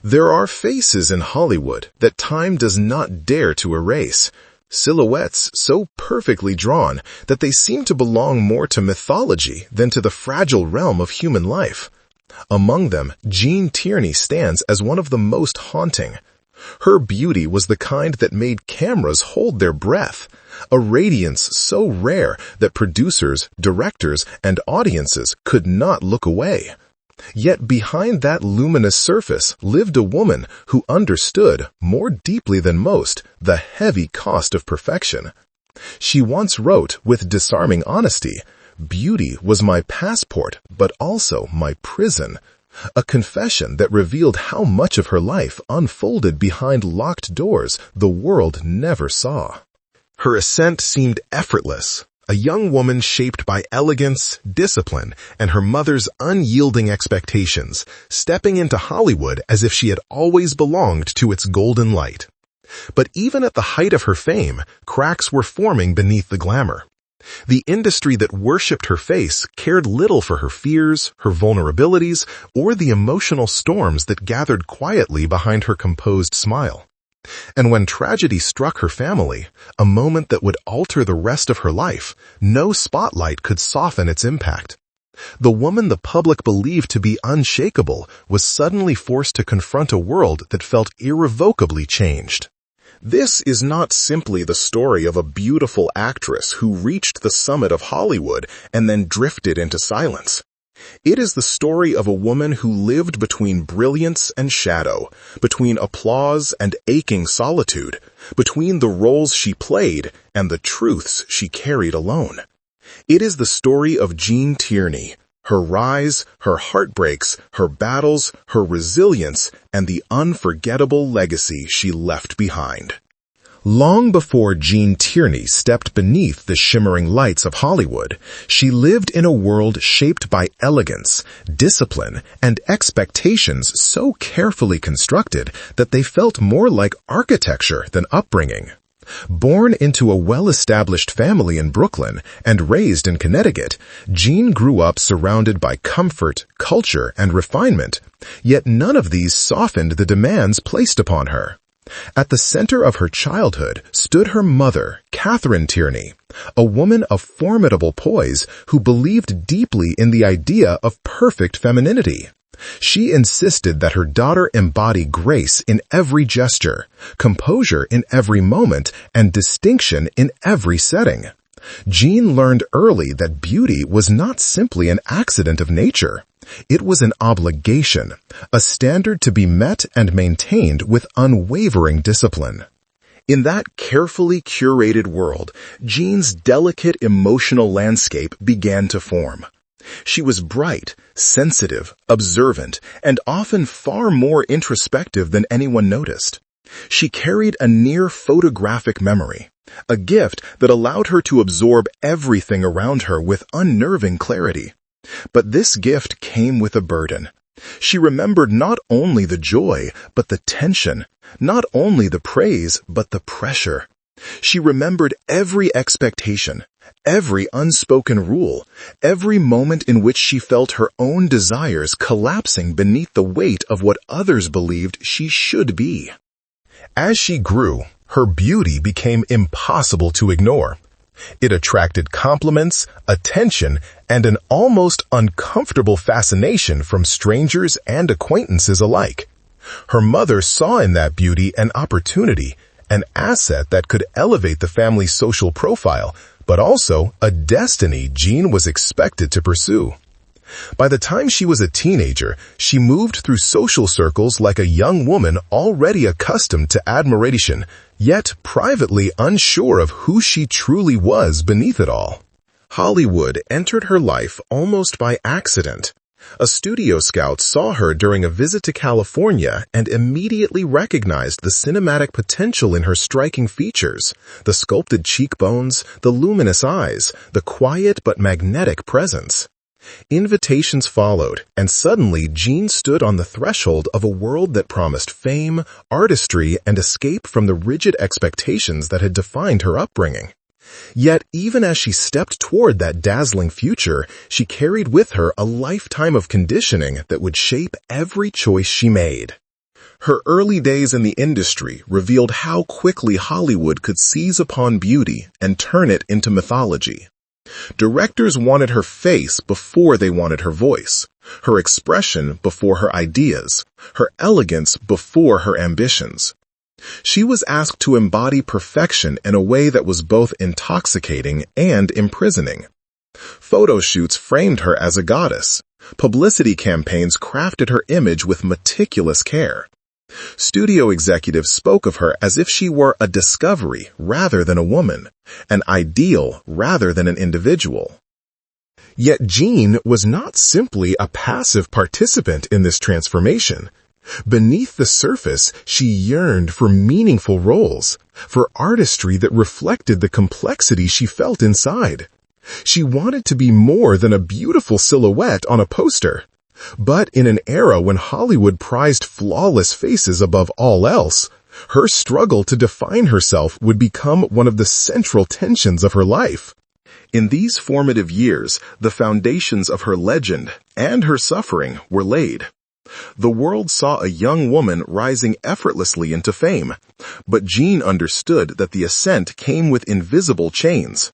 There are faces in Hollywood that time does not dare to erase, silhouettes so perfectly drawn that they seem to belong more to mythology than to the fragile realm of human life. Among them, Gene Tierney stands as one of the most haunting. Her beauty was the kind that made cameras hold their breath, a radiance so rare that producers, directors, and audiences could not look away. Yet behind that luminous surface lived a woman who understood, more deeply than most, the heavy cost of perfection. She once wrote with disarming honesty, "Beauty was my passport, but also my prison," a confession that revealed how much of her life unfolded behind locked doors the world never saw. Her ascent seemed effortless. A young woman shaped by elegance, discipline, and her mother's unyielding expectations, stepping into Hollywood as if she had always belonged to its golden light. But even at the height of her fame, cracks were forming beneath the glamour. The industry that worshipped her face cared little for her fears, her vulnerabilities, or the emotional storms that gathered quietly behind her composed smile. And when tragedy struck her family, a moment that would alter the rest of her life, no spotlight could soften its impact. The woman the public believed to be unshakable was suddenly forced to confront a world that felt irrevocably changed. This is not simply the story of a beautiful actress who reached the summit of Hollywood and then drifted into silence. It is the story of a woman who lived between brilliance and shadow, between applause and aching solitude, between the roles she played and the truths she carried alone. It is the story of Gene Tierney, her rise, her heartbreaks, her battles, her resilience, and the unforgettable legacy she left behind. Long before Gene Tierney stepped beneath the shimmering lights of Hollywood, she lived in a world shaped by elegance, discipline, and expectations so carefully constructed that they felt more like architecture than upbringing. Born into a well-established family in Brooklyn and raised in Connecticut, Gene grew up surrounded by comfort, culture, and refinement, yet none of these softened the demands placed upon her. At the center of her childhood stood her mother, Catherine Tierney, a woman of formidable poise who believed deeply in the idea of perfect femininity. She insisted that her daughter embody grace in every gesture, composure in every moment, and distinction in every setting. Gene learned early that beauty was not simply an accident of nature. It was an obligation, a standard to be met and maintained with unwavering discipline. In that carefully curated world, Gene's delicate emotional landscape began to form. She was bright, sensitive, observant, and often far more introspective than anyone noticed. She carried a near photographic memory, a gift that allowed her to absorb everything around her with unnerving clarity. But this gift came with a burden. She remembered not only the joy, but the tension, not only the praise, but the pressure. She remembered every expectation, every unspoken rule, every moment in which she felt her own desires collapsing beneath the weight of what others believed she should be. As she grew, her beauty became impossible to ignore. It attracted compliments, attention, and an almost uncomfortable fascination from strangers and acquaintances alike. Her mother saw in that beauty an opportunity, an asset that could elevate the family's social profile, but also a destiny Gene was expected to pursue. By the time she was a teenager, she moved through social circles like a young woman already accustomed to admiration, yet privately unsure of who she truly was beneath it all. Hollywood entered her life almost by accident. A studio scout saw her during a visit to California and immediately recognized the cinematic potential in her striking features, the sculpted cheekbones, the luminous eyes, the quiet but magnetic presence. Invitations followed, and suddenly Gene stood on the threshold of a world that promised fame, artistry, and escape from the rigid expectations that had defined her upbringing. Yet, even as she stepped toward that dazzling future, she carried with her a lifetime of conditioning that would shape every choice she made. Her early days in the industry revealed how quickly Hollywood could seize upon beauty and turn it into mythology. Directors wanted her face before they wanted her voice, her expression before her ideas, her elegance before her ambitions. She was asked to embody perfection in a way that was both intoxicating and imprisoning. Photo shoots framed her as a goddess. Publicity campaigns crafted her image with meticulous care. Studio executives spoke of her as if she were a discovery rather than a woman, an ideal rather than an individual. Yet Gene was not simply a passive participant in this transformation. Beneath the surface, she yearned for meaningful roles, for artistry that reflected the complexity she felt inside. She wanted to be more than a beautiful silhouette on a poster. But in an era when Hollywood prized flawless faces above all else, her struggle to define herself would become one of the central tensions of her life. In these formative years, the foundations of her legend and her suffering were laid. The world saw a young woman rising effortlessly into fame, but Gene understood that the ascent came with invisible chains.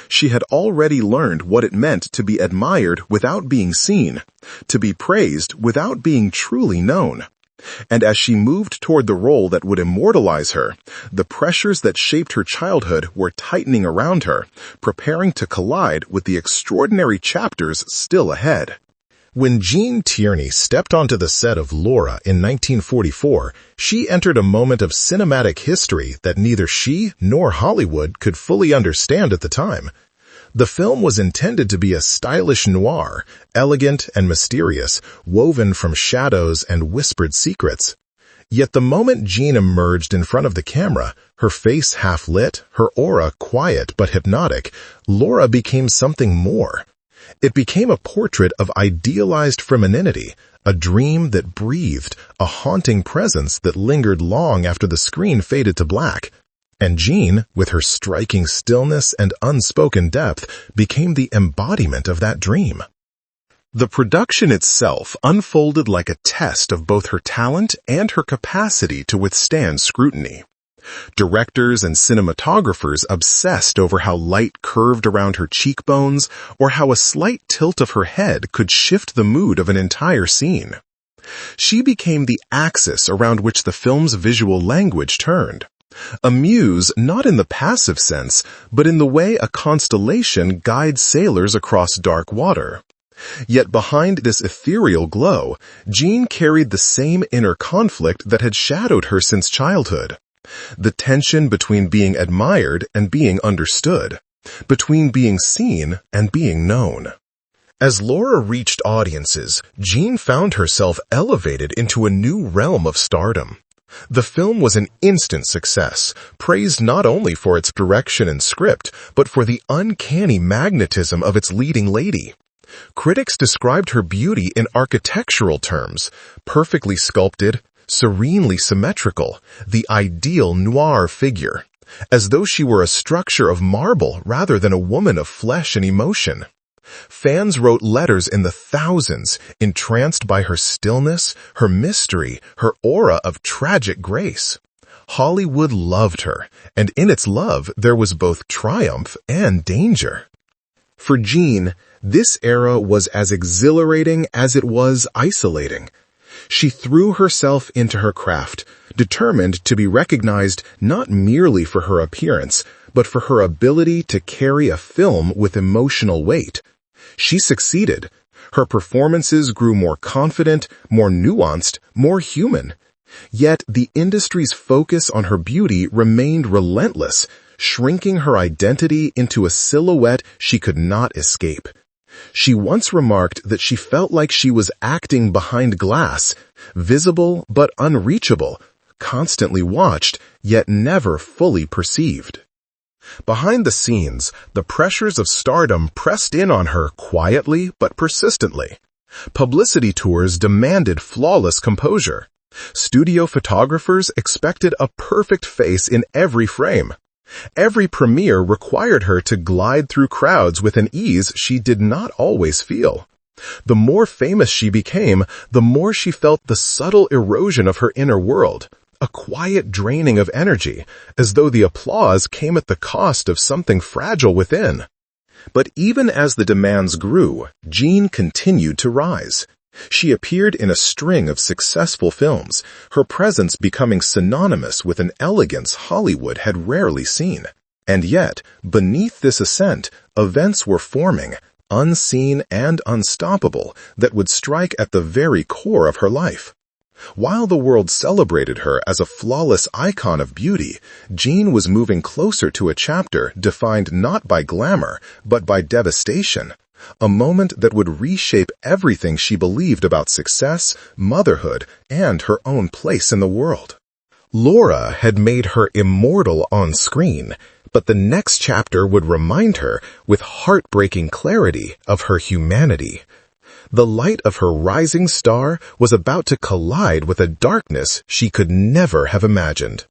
She had already learned what it meant to be admired without being seen, to be praised without being truly known. And as she moved toward the role that would immortalize her, the pressures that shaped her childhood were tightening around her, preparing to collide with the extraordinary chapters still ahead. When Gene Tierney stepped onto the set of Laura in 1944, she entered a moment of cinematic history that neither she nor Hollywood could fully understand at the time. The film was intended to be a stylish noir, elegant and mysterious, woven from shadows and whispered secrets. Yet the moment Gene emerged in front of the camera, her face half-lit, her aura quiet but hypnotic, Laura became something more. It became a portrait of idealized femininity, a dream that breathed, a haunting presence that lingered long after the screen faded to black. And Gene, with her striking stillness and unspoken depth, became the embodiment of that dream. The production itself unfolded like a test of both her talent and her capacity to withstand scrutiny. Directors and cinematographers obsessed over how light curved around her cheekbones or how a slight tilt of her head could shift the mood of an entire scene. She became the axis around which the film's visual language turned. A muse not in the passive sense, but in the way a constellation guides sailors across dark water. Yet behind this ethereal glow, Gene carried the same inner conflict that had shadowed her since childhood. The tension between being admired and being understood, between being seen and being known. As Laura reached audiences, Gene found herself elevated into a new realm of stardom. The film was an instant success, praised not only for its direction and script, but for the uncanny magnetism of its leading lady. Critics described her beauty in architectural terms: perfectly sculpted, serenely symmetrical, the ideal noir figure, as though she were a structure of marble rather than a woman of flesh and emotion. Fans wrote letters in the thousands, entranced by her stillness, her mystery, her aura of tragic grace. Hollywood loved her, and in its love there was both triumph and danger. For Gene, this era was as exhilarating as it was isolating. She threw herself into her craft, determined to be recognized not merely for her appearance, but for her ability to carry a film with emotional weight. She succeeded. Her performances grew more confident, more nuanced, more human. Yet the industry's focus on her beauty remained relentless, shrinking her identity into a silhouette she could not escape. She once remarked that she felt like she was acting behind glass, visible but unreachable, constantly watched, yet never fully perceived. Behind the scenes, the pressures of stardom pressed in on her quietly but persistently. Publicity tours demanded flawless composure. Studio photographers expected a perfect face in every frame. Every premiere required her to glide through crowds with an ease she did not always feel. The more famous she became, the more she felt the subtle erosion of her inner world, a quiet draining of energy, as though the applause came at the cost of something fragile within. But even as the demands grew, Gene continued to rise. She appeared in a string of successful films, her presence becoming synonymous with an elegance Hollywood had rarely seen. And yet, beneath this ascent, events were forming, unseen and unstoppable, that would strike at the very core of her life. While the world celebrated her as a flawless icon of beauty, Gene was moving closer to a chapter defined not by glamour, but by devastation. A moment that would reshape everything she believed about success, motherhood, and her own place in the world. Laura had made her immortal on screen, but the next chapter would remind her, with heartbreaking clarity, of her humanity. The light of her rising star was about to collide with a darkness she could never have imagined.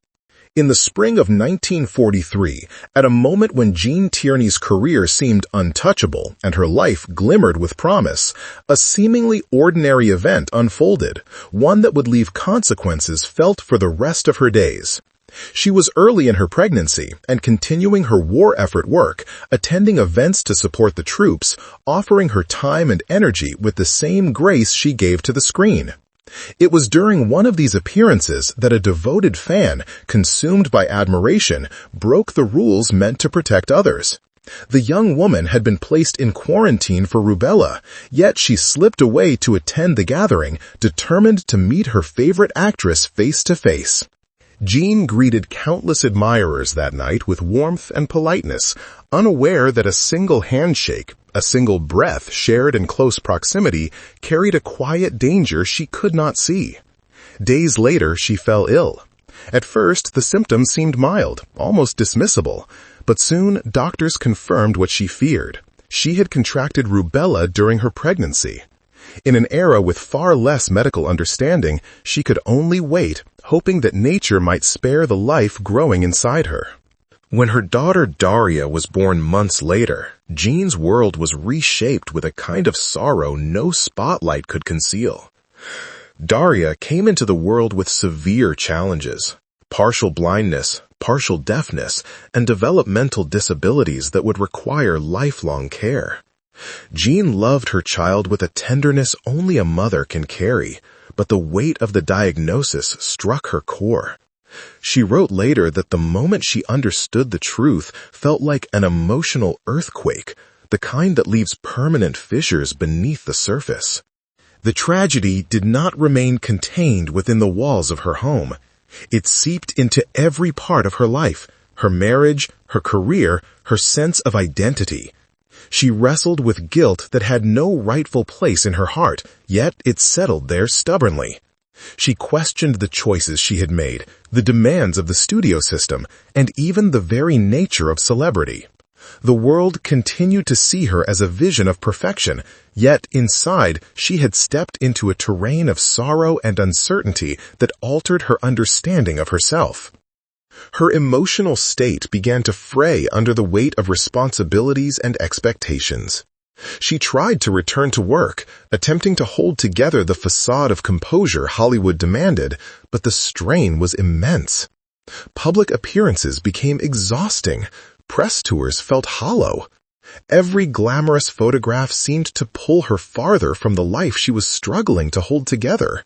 In the spring of 1943, at a moment when Gene Tierney's career seemed untouchable and her life glimmered with promise, a seemingly ordinary event unfolded, one that would leave consequences felt for the rest of her days. She was early in her pregnancy and continuing her war effort work, attending events to support the troops, offering her time and energy with the same grace she gave to the screen. It was during one of these appearances that a devoted fan, consumed by admiration, broke the rules meant to protect others. The young woman had been placed in quarantine for rubella, yet she slipped away to attend the gathering, determined to meet her favorite actress face to face. Gene greeted countless admirers that night with warmth and politeness, unaware that a single handshake, a single breath shared in close proximity, carried a quiet danger she could not see. Days later, she fell ill. At first, the symptoms seemed mild, almost dismissible, but soon doctors confirmed what she feared. She had contracted rubella during her pregnancy. In an era with far less medical understanding, she could only wait, hoping that nature might spare the life growing inside her. When her daughter Daria was born months later, Gene's world was reshaped with a kind of sorrow no spotlight could conceal. Daria came into the world with severe challenges: partial blindness, partial deafness, and developmental disabilities that would require lifelong care. Gene loved her child with a tenderness only a mother can carry, but the weight of the diagnosis struck her core. She wrote later that the moment she understood the truth felt like an emotional earthquake, the kind that leaves permanent fissures beneath the surface. The tragedy did not remain contained within the walls of her home. It seeped into every part of her life, her marriage, her career, her sense of identity. She wrestled with guilt that had no rightful place in her heart, yet it settled there stubbornly. She questioned the choices she had made, the demands of the studio system, and even the very nature of celebrity. The world continued to see her as a vision of perfection, yet inside she had stepped into a terrain of sorrow and uncertainty that altered her understanding of herself. Her emotional state began to fray under the weight of responsibilities and expectations. She tried to return to work, attempting to hold together the facade of composure Hollywood demanded, but the strain was immense. Public appearances became exhausting. Press tours felt hollow. Every glamorous photograph seemed to pull her farther from the life she was struggling to hold together.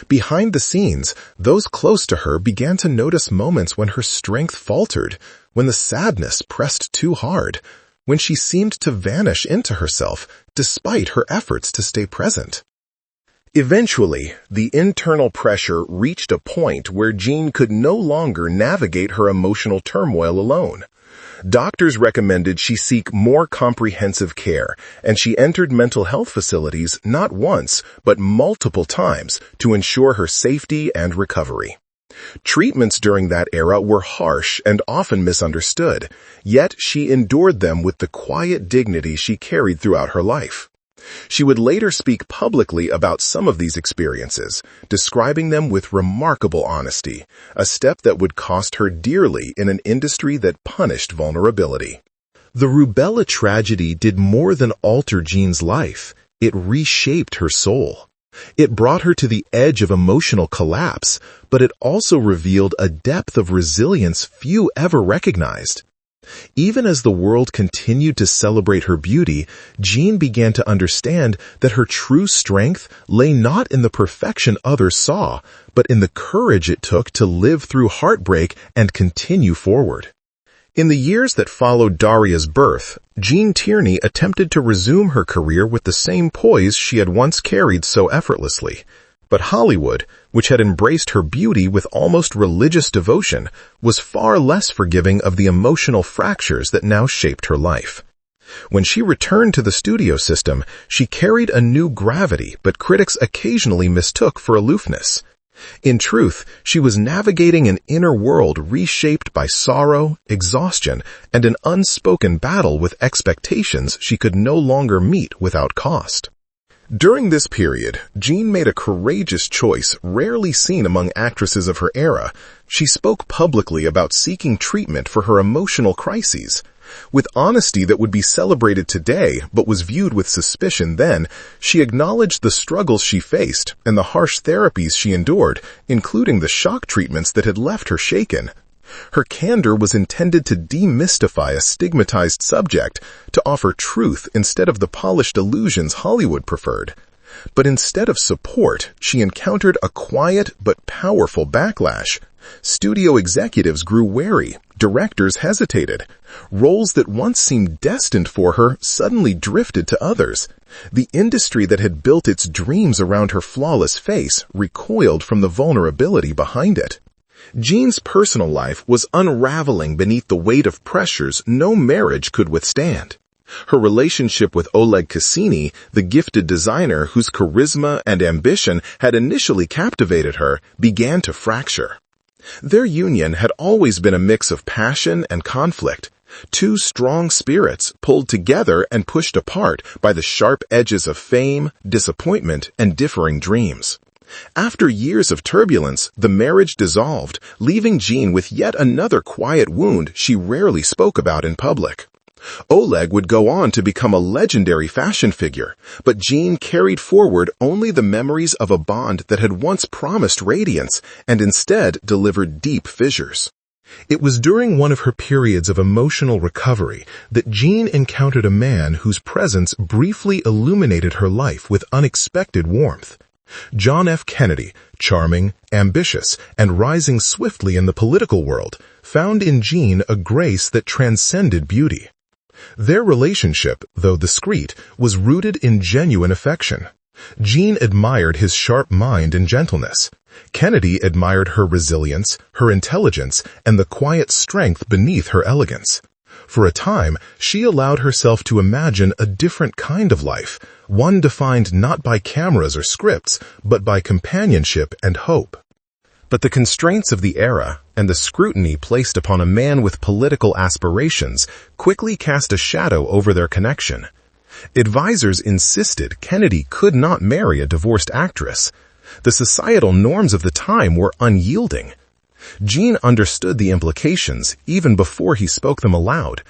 Behind the scenes, those close to her began to notice moments when her strength faltered, when the sadness pressed too hard, when she seemed to vanish into herself despite her efforts to stay present. Eventually, the internal pressure reached a point where Gene could no longer navigate her emotional turmoil alone. Doctors recommended she seek more comprehensive care, and she entered mental health facilities not once, but multiple times to ensure her safety and recovery. Treatments during that era were harsh and often misunderstood, yet she endured them with the quiet dignity she carried throughout her life. She would later speak publicly about some of these experiences, describing them with remarkable honesty, a step that would cost her dearly in an industry that punished vulnerability. The rubella tragedy did more than alter Gene's life. It reshaped her soul. It brought her to the edge of emotional collapse, but it also revealed a depth of resilience few ever recognized. Even as the world continued to celebrate her beauty, Gene began to understand that her true strength lay not in the perfection others saw, but in the courage it took to live through heartbreak and continue forward. In the years that followed Daria's birth, Gene Tierney attempted to resume her career with the same poise she had once carried so effortlessly. But Hollywood, which had embraced her beauty with almost religious devotion, was far less forgiving of the emotional fractures that now shaped her life. When she returned to the studio system, she carried a new gravity, but critics occasionally mistook for aloofness. In truth, she was navigating an inner world reshaped by sorrow, exhaustion, and an unspoken battle with expectations she could no longer meet without cost. During this period, Gene made a courageous choice rarely seen among actresses of her era. She spoke publicly about seeking treatment for her emotional crises. With honesty that would be celebrated today but was viewed with suspicion then, she acknowledged the struggles she faced and the harsh therapies she endured, including the shock treatments that had left her shaken. Her candor was intended to demystify a stigmatized subject, to offer truth instead of the polished illusions Hollywood preferred. But instead of support, she encountered a quiet but powerful backlash. Studio executives grew wary, directors hesitated. Roles that once seemed destined for her suddenly drifted to others. The industry that had built its dreams around her flawless face recoiled from the vulnerability behind it. Gene's personal life was unraveling beneath the weight of pressures no marriage could withstand. Her relationship with Oleg Cassini, the gifted designer whose charisma and ambition had initially captivated her, began to fracture. Their union had always been a mix of passion and conflict, two strong spirits pulled together and pushed apart by the sharp edges of fame, disappointment, and differing dreams. After years of turbulence, the marriage dissolved, leaving Gene with yet another quiet wound she rarely spoke about in public. Oleg would go on to become a legendary fashion figure, but Gene carried forward only the memories of a bond that had once promised radiance and instead delivered deep fissures. It was during one of her periods of emotional recovery that Gene encountered a man whose presence briefly illuminated her life with unexpected warmth. John F. Kennedy, charming, ambitious, and rising swiftly in the political world, found in Gene a grace that transcended beauty. Their relationship, though discreet, was rooted in genuine affection. Gene admired his sharp mind and gentleness. Kennedy admired her resilience, her intelligence, and the quiet strength beneath her elegance. For a time, she allowed herself to imagine a different kind of life, one defined not by cameras or scripts, but by companionship and hope. But the constraints of the era and the scrutiny placed upon a man with political aspirations quickly cast a shadow over their connection. Advisors insisted Kennedy could not marry a divorced actress. The societal norms of the time were unyielding. Gene understood the implications even before he spoke them aloud.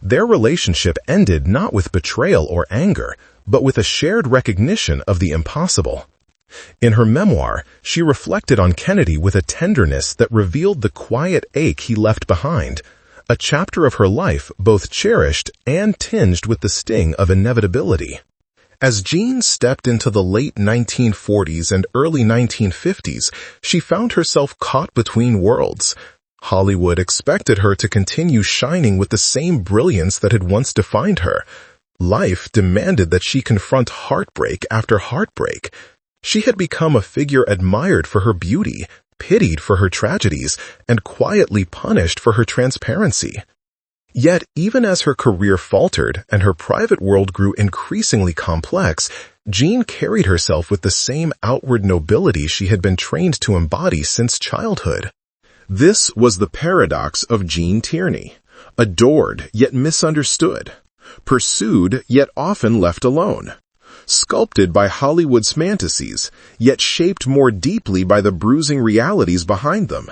Their relationship ended not with betrayal or anger, but with a shared recognition of the impossible. In her memoir, she reflected on Kennedy with a tenderness that revealed the quiet ache he left behind, a chapter of her life both cherished and tinged with the sting of inevitability. As Gene stepped into the late 1940s and early 1950s, she found herself caught between worlds. Hollywood expected her to continue shining with the same brilliance that had once defined her. Life demanded that she confront heartbreak after heartbreak. She had become a figure admired for her beauty, pitied for her tragedies, and quietly punished for her transparency. Yet, even as her career faltered and her private world grew increasingly complex, Gene carried herself with the same outward nobility she had been trained to embody since childhood. This was the paradox of Gene Tierney, adored yet misunderstood, pursued yet often left alone, sculpted by Hollywood's fantasies, yet shaped more deeply by the bruising realities behind them.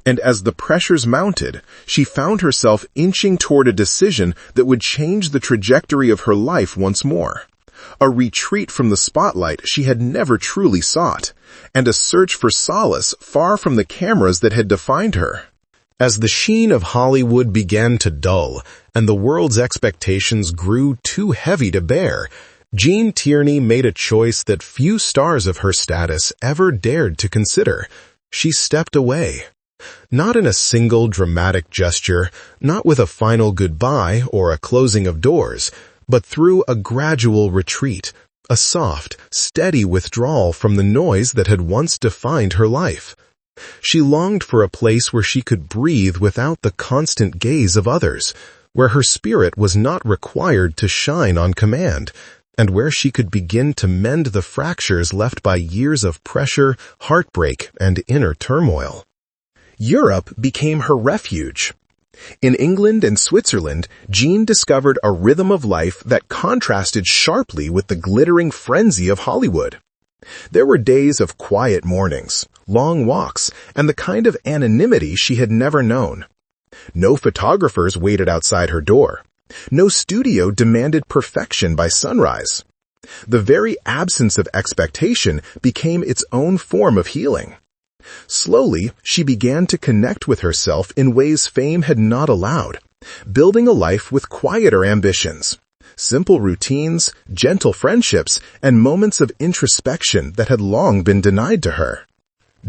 And as the pressures mounted, she found herself inching toward a decision that would change the trajectory of her life once more. a retreat from the spotlight she had never truly sought, and a search for solace far from the cameras that had defined her. As the sheen of Hollywood began to dull, and the world's expectations grew too heavy to bear, Gene Tierney made a choice that few stars of her status ever dared to consider. She stepped away. Not in a single dramatic gesture, not with a final goodbye or a closing of doors, but through a gradual retreat, a soft, steady withdrawal from the noise that had once defined her life. She longed for a place where she could breathe without the constant gaze of others, where her spirit was not required to shine on command, and where she could begin to mend the fractures left by years of pressure, heartbreak, and inner turmoil. Europe became her refuge. In England and Switzerland, Gene discovered a rhythm of life that contrasted sharply with the glittering frenzy of Hollywood. There were days of quiet mornings, long walks, and the kind of anonymity she had never known. No photographers waited outside her door. No studio demanded perfection by sunrise. The very absence of expectation became its own form of healing. Slowly, she began to connect with herself in ways fame had not allowed, building a life with quieter ambitions, simple routines, gentle friendships, and moments of introspection that had long been denied to her.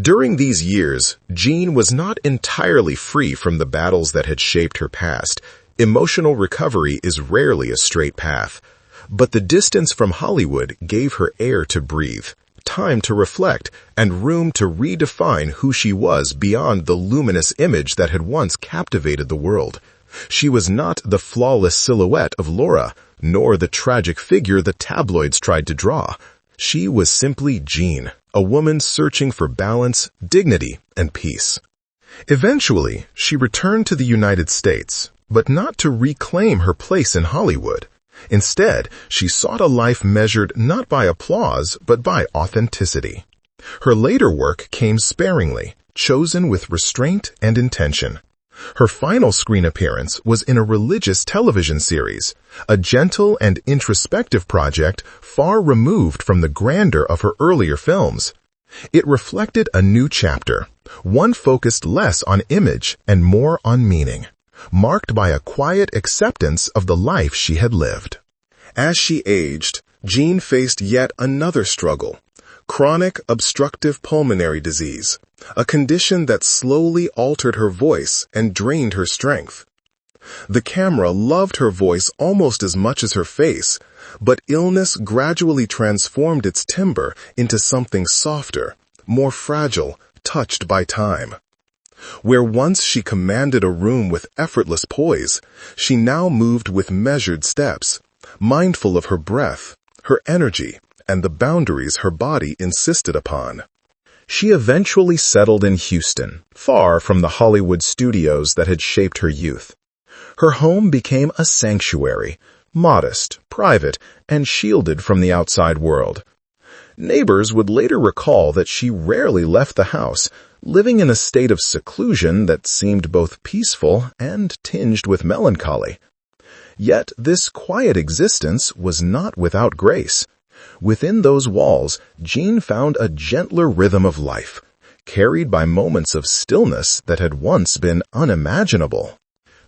During these years, Gene was not entirely free from the battles that had shaped her past. Emotional recovery is rarely a straight path, but the distance from Hollywood gave her air to breathe, time to reflect, and room to redefine who she was beyond the luminous image that had once captivated the world. She was not the flawless silhouette of Laura, nor the tragic figure the tabloids tried to draw. She was simply Gene, a woman searching for balance, dignity, and peace. Eventually, she returned to the United States, but not to reclaim her place in Hollywood. Instead, she sought a life measured not by applause, but by authenticity. Her later work came sparingly, chosen with restraint and intention. Her final screen appearance was in a religious television series, a gentle and introspective project far removed from the grandeur of her earlier films. It reflected a new chapter, one focused less on image and more on meaning, marked by a quiet acceptance of the life she had lived. As she aged, Gene faced yet another struggle: chronic obstructive pulmonary disease, a condition that slowly altered her voice and drained her strength. The camera loved her voice almost as much as her face, but illness gradually transformed its timbre into something softer, more fragile, touched by time. Where once she commanded a room with effortless poise, she now moved with measured steps, mindful of her breath, her energy, and the boundaries her body insisted upon. She eventually settled in Houston, far from the Hollywood studios that had shaped her youth. Her home became a sanctuary, modest, private, and shielded from the outside world. Neighbors would later recall that she rarely left the house, living in a state of seclusion that seemed both peaceful and tinged with melancholy. Yet this quiet existence was not without grace. Within those walls, Gene found a gentler rhythm of life, carried by moments of stillness that had once been unimaginable.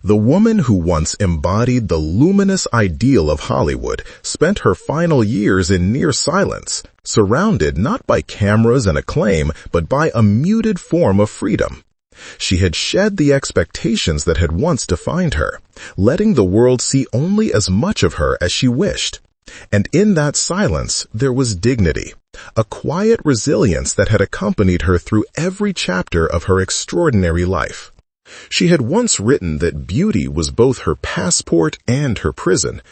The woman who once embodied the luminous ideal of Hollywood spent her final years in near silence, surrounded not by cameras and acclaim, but by a muted form of freedom. She had shed the expectations that had once defined her, letting the world see only as much of her as she wished. And in that silence there was dignity, a quiet resilience that had accompanied her through every chapter of her extraordinary life. She had once written that beauty was both her passport and her prison.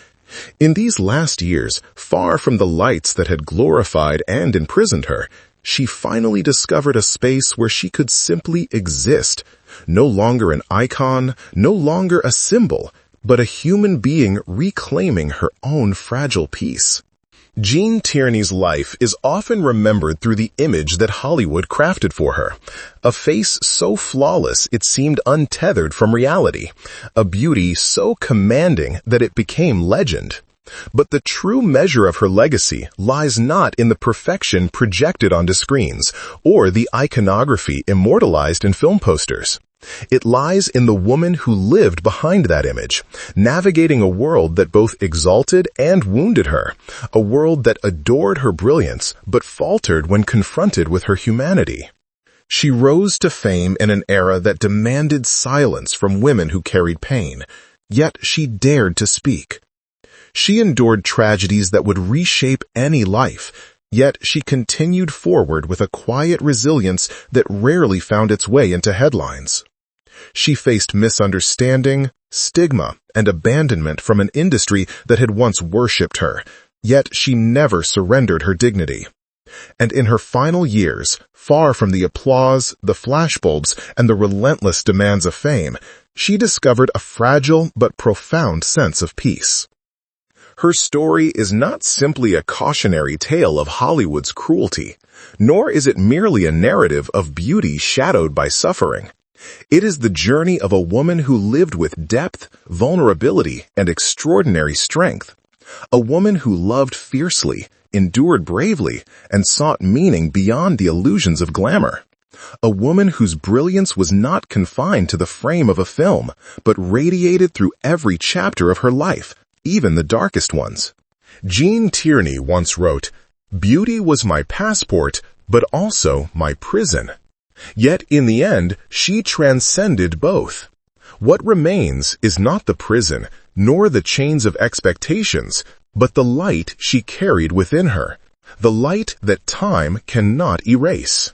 In these last years, far from the lights that had glorified and imprisoned her, she finally discovered a space where she could simply exist, no longer an icon, no longer a symbol, but a human being reclaiming her own fragile peace. Gene Tierney's life is often remembered through the image that Hollywood crafted for her. A face so flawless it seemed untethered from reality. A beauty so commanding that it became legend. But the true measure of her legacy lies not in the perfection projected onto screens or the iconography immortalized in film posters. It lies in the woman who lived behind that image, navigating a world that both exalted and wounded her, a world that adored her brilliance but faltered when confronted with her humanity. She rose to fame in an era that demanded silence from women who carried pain, yet she dared to speak. She endured tragedies that would reshape any life, yet she continued forward with a quiet resilience that rarely found its way into headlines. She faced misunderstanding, stigma, and abandonment from an industry that had once worshipped her, yet she never surrendered her dignity. And in her final years, far from the applause, the flashbulbs, and the relentless demands of fame, she discovered a fragile but profound sense of peace. Her story is not simply a cautionary tale of Hollywood's cruelty, nor is it merely a narrative of beauty shadowed by suffering. It is the journey of a woman who lived with depth, vulnerability, and extraordinary strength. A woman who loved fiercely, endured bravely, and sought meaning beyond the illusions of glamour. A woman whose brilliance was not confined to the frame of a film, but radiated through every chapter of her life, even the darkest ones. Gene Tierney once wrote, "Beauty was my passport, but also my prison." Yet in the end, she transcended both. What remains is not the prison, nor the chains of expectations, but the light she carried within her, the light that time cannot erase.